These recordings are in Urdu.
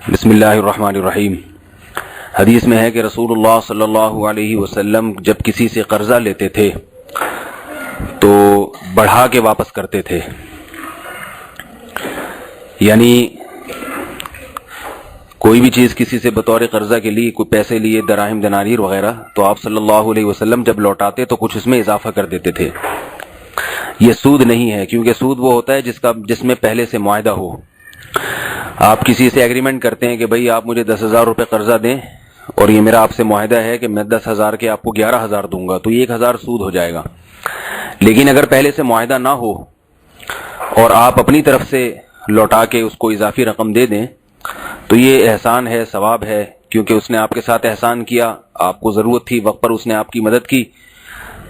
بسم اللہ الرحمن الرحیم۔ حدیث میں ہے کہ رسول اللہ صلی اللہ علیہ وسلم جب کسی سے قرضہ لیتے تھے تو بڑھا کے واپس کرتے تھے، یعنی کوئی بھی چیز کسی سے بطور قرضہ کے لیے کوئی پیسے لیے، دراہم دنانیر وغیرہ، تو آپ صلی اللہ علیہ وسلم جب لوٹاتے تو کچھ اس میں اضافہ کر دیتے تھے۔ یہ سود نہیں ہے، کیونکہ سود وہ ہوتا ہے جس میں پہلے سے معاہدہ ہو۔ آپ کسی سے ایگریمنٹ کرتے ہیں کہ بھئی آپ مجھے 10,000 روپے قرضہ دیں اور یہ میرا آپ سے معاہدہ ہے کہ میں 10,000 کے آپ کو 11,000 دوں گا، تو یہ 1,000 سود ہو جائے گا۔ لیکن اگر پہلے سے معاہدہ نہ ہو اور آپ اپنی طرف سے لوٹا کے اس کو اضافی رقم دے دیں تو یہ احسان ہے، ثواب ہے، کیونکہ اس نے آپ کے ساتھ احسان کیا، آپ کو ضرورت تھی، وقت پر اس نے آپ کی مدد کی۔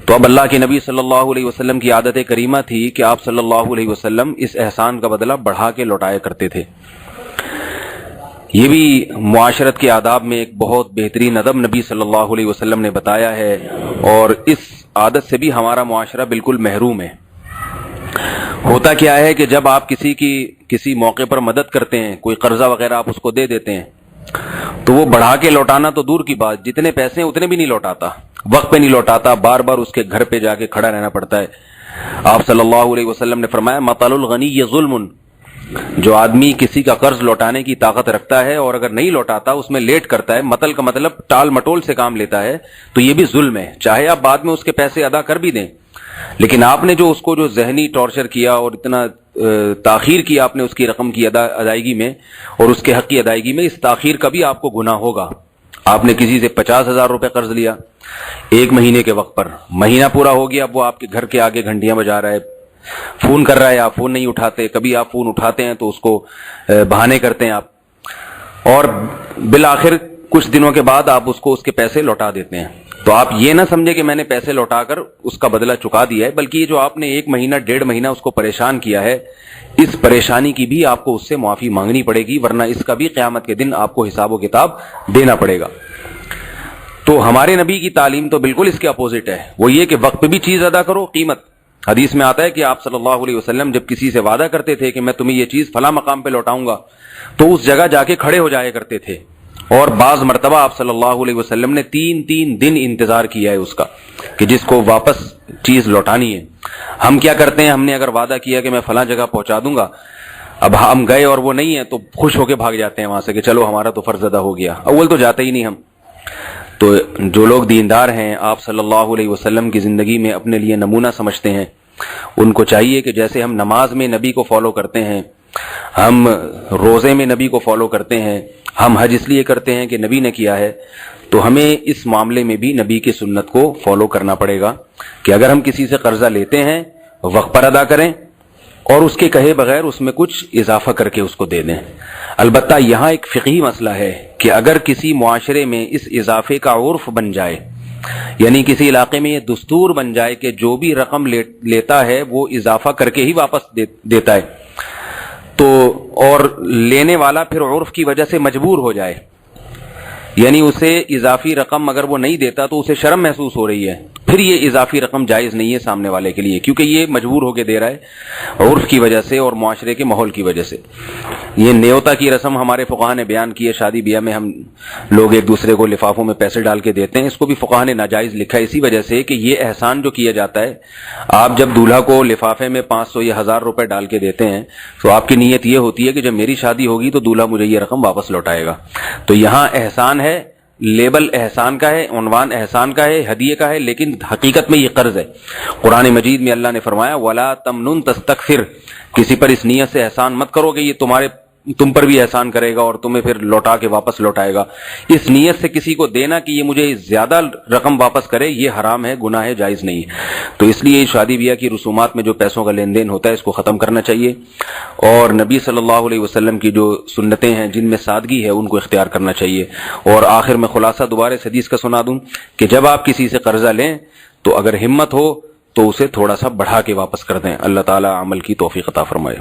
تو اب اللہ کے نبی صلی اللہ علیہ وسلم کی عادت کریمہ تھی کہ آپ صلی اللہ علیہ وسلم اس احسان کا بدلہ بڑھا کے لوٹایا کرتے تھے۔ یہ بھی معاشرت کے آداب میں ایک بہت بہترین ادب نبی صلی اللہ علیہ وسلم نے بتایا ہے، اور اس عادت سے بھی ہمارا معاشرہ بالکل محروم ہے۔ ہوتا کیا ہے کہ جب آپ کسی موقع پر مدد کرتے ہیں، کوئی قرضہ وغیرہ آپ اس کو دے دیتے ہیں، تو وہ بڑھا کے لوٹانا تو دور کی بات، جتنے پیسے ہیں اتنے بھی نہیں لوٹاتا، وقت پہ نہیں لوٹاتا، بار بار اس کے گھر پہ جا کے کھڑا رہنا پڑتا ہے۔ آپ صلی اللہ علیہ وسلم نے فرمایا مطل الغنی ظلم، جو آدمی کسی کا قرض لوٹانے کی طاقت رکھتا ہے اور اگر نہیں لوٹاتا، اس میں لیٹ کرتا ہے، مطل کا مطلب ٹال مٹول سے کام لیتا ہے، تو یہ بھی ظلم ہے۔ چاہے آپ بعد میں اس کے پیسے ادا کر بھی دیں، لیکن آپ نے جو اس کو جو ذہنی ٹارچر کیا اور اتنا تاخیر کی آپ نے اس کی رقم کی ادائیگی میں اور اس کے حق کی ادائیگی میں، اس تاخیر کا بھی آپ کو گناہ ہوگا۔ آپ نے کسی سے 50,000 روپے قرض لیا ایک مہینے کے وقت پر، مہینہ پورا ہو گیا، اب وہ آپ کے گھر کے آگے گھنٹیاں بجا رہا ہے، فون کر رہا ہے، آپ فون نہیں اٹھاتے، کبھی آپ فون اٹھاتے ہیں تو اس کو بہانے کرتے ہیں آپ، اور بالآخر کچھ دنوں کے بعد آپ اس کو اس کے پیسے لوٹا دیتے ہیں۔ تو آپ یہ نہ سمجھے کہ میں نے پیسے لوٹا کر اس کا بدلہ چکا دیا ہے، بلکہ یہ جو آپ نے 1 مہینہ 1.5 مہینہ اس کو پریشان کیا ہے، اس پریشانی کی بھی آپ کو اس سے معافی مانگنی پڑے گی، ورنہ اس کا بھی قیامت کے دن آپ کو حساب و کتاب دینا پڑے گا۔ تو ہمارے نبی کی تعلیم تو بالکل اس کے اپوزٹ ہے، وہ یہ کہ وقت پہ بھی چیز ادا کرو، قیمت۔ حدیث میں آتا ہے کہ آپ صلی اللہ علیہ وسلم جب کسی سے وعدہ کرتے تھے کہ میں تمہیں یہ چیز فلاں مقام پہ لوٹاؤں گا، تو اس جگہ جا کے کھڑے ہو جایا کرتے تھے، اور بعض مرتبہ آپ صلی اللہ علیہ وسلم نے 3 دن انتظار کیا ہے اس کا کہ جس کو واپس چیز لوٹانی ہے۔ ہم کیا کرتے ہیں، ہم نے اگر وعدہ کیا کہ میں فلاں جگہ پہنچا دوں گا، اب ہم گئے اور وہ نہیں ہے تو خوش ہو کے بھاگ جاتے ہیں وہاں سے کہ چلو ہمارا تو فرض ادا ہو گیا، اول تو جاتے ہی نہیں ہم۔ تو جو لوگ دیندار ہیں، آپ صلی اللہ علیہ وسلم کی زندگی میں اپنے لیے نمونہ سمجھتے ہیں، ان کو چاہیے کہ جیسے ہم نماز میں نبی کو فالو کرتے ہیں، ہم روزے میں نبی کو فالو کرتے ہیں، ہم حج اس لیے کرتے ہیں کہ نبی نے کیا ہے، تو ہمیں اس معاملے میں بھی نبی کی سنت کو فالو کرنا پڑے گا کہ اگر ہم کسی سے قرضہ لیتے ہیں وقت پر ادا کریں اور اس کے کہے بغیر اس میں کچھ اضافہ کر کے اس کو دے دیں۔ البتہ یہاں ایک فقہی مسئلہ ہے کہ اگر کسی معاشرے میں اس اضافے کا عرف بن جائے، یعنی کسی علاقے میں یہ دستور بن جائے کہ جو بھی رقم لیتا ہے وہ اضافہ کر کے ہی واپس دیتا ہے، تو اور لینے والا پھر عرف کی وجہ سے مجبور ہو جائے، یعنی اسے اضافی رقم اگر وہ نہیں دیتا تو اسے شرم محسوس ہو رہی ہے، پھر یہ اضافی رقم جائز نہیں ہے سامنے والے کے لیے، کیونکہ یہ مجبور ہو کے دے رہا ہے عرف کی وجہ سے اور معاشرے کے ماحول کی وجہ سے۔ یہ نیوتا کی رسم ہمارے فقہا نے بیان کی ہے، شادی بیاہ میں ہم لوگ ایک دوسرے کو لفافوں میں پیسے ڈال کے دیتے ہیں، اس کو بھی فقہا نے ناجائز لکھا ہے، اسی وجہ سے کہ یہ احسان جو کیا جاتا ہے، آپ جب دولہا کو لفافے میں 500 یا 1000 روپے ڈال کے دیتے ہیں تو آپ کی نیت یہ ہوتی ہے کہ جب میری شادی ہوگی تو دولہا مجھے یہ رقم واپس لوٹائے گا۔ تو یہاں احسان ہے، لیبل احسان کا ہے، عنوان احسان کا ہے، ہدیے کا ہے، لیکن حقیقت میں یہ قرض ہے۔ قرآن مجید میں اللہ نے فرمایا وَلَا تَمْنُن تَسْتَكْثِرْ، کسی پر اس نیت سے احسان مت کرو کہ یہ تم پر بھی احسان کرے گا اور تمہیں پھر لوٹا کے واپس لوٹائے گا۔ اس نیت سے کسی کو دینا کہ یہ مجھے زیادہ رقم واپس کرے، یہ حرام ہے، گناہ ہے، جائز نہیں ہے۔ تو اس لیے شادی بیاہ کی رسومات میں جو پیسوں کا لین دین ہوتا ہے اس کو ختم کرنا چاہیے، اور نبی صلی اللہ علیہ وسلم کی جو سنتیں ہیں جن میں سادگی ہے ان کو اختیار کرنا چاہیے۔ اور آخر میں خلاصہ دوبارہ اس حدیث کا سنا دوں کہ جب آپ کسی سے قرضہ لیں تو اگر ہمت ہو تو اسے تھوڑا سا بڑھا کے واپس کر دیں۔ اللہ تعالی عمل کی توفیق عطا فرمائے۔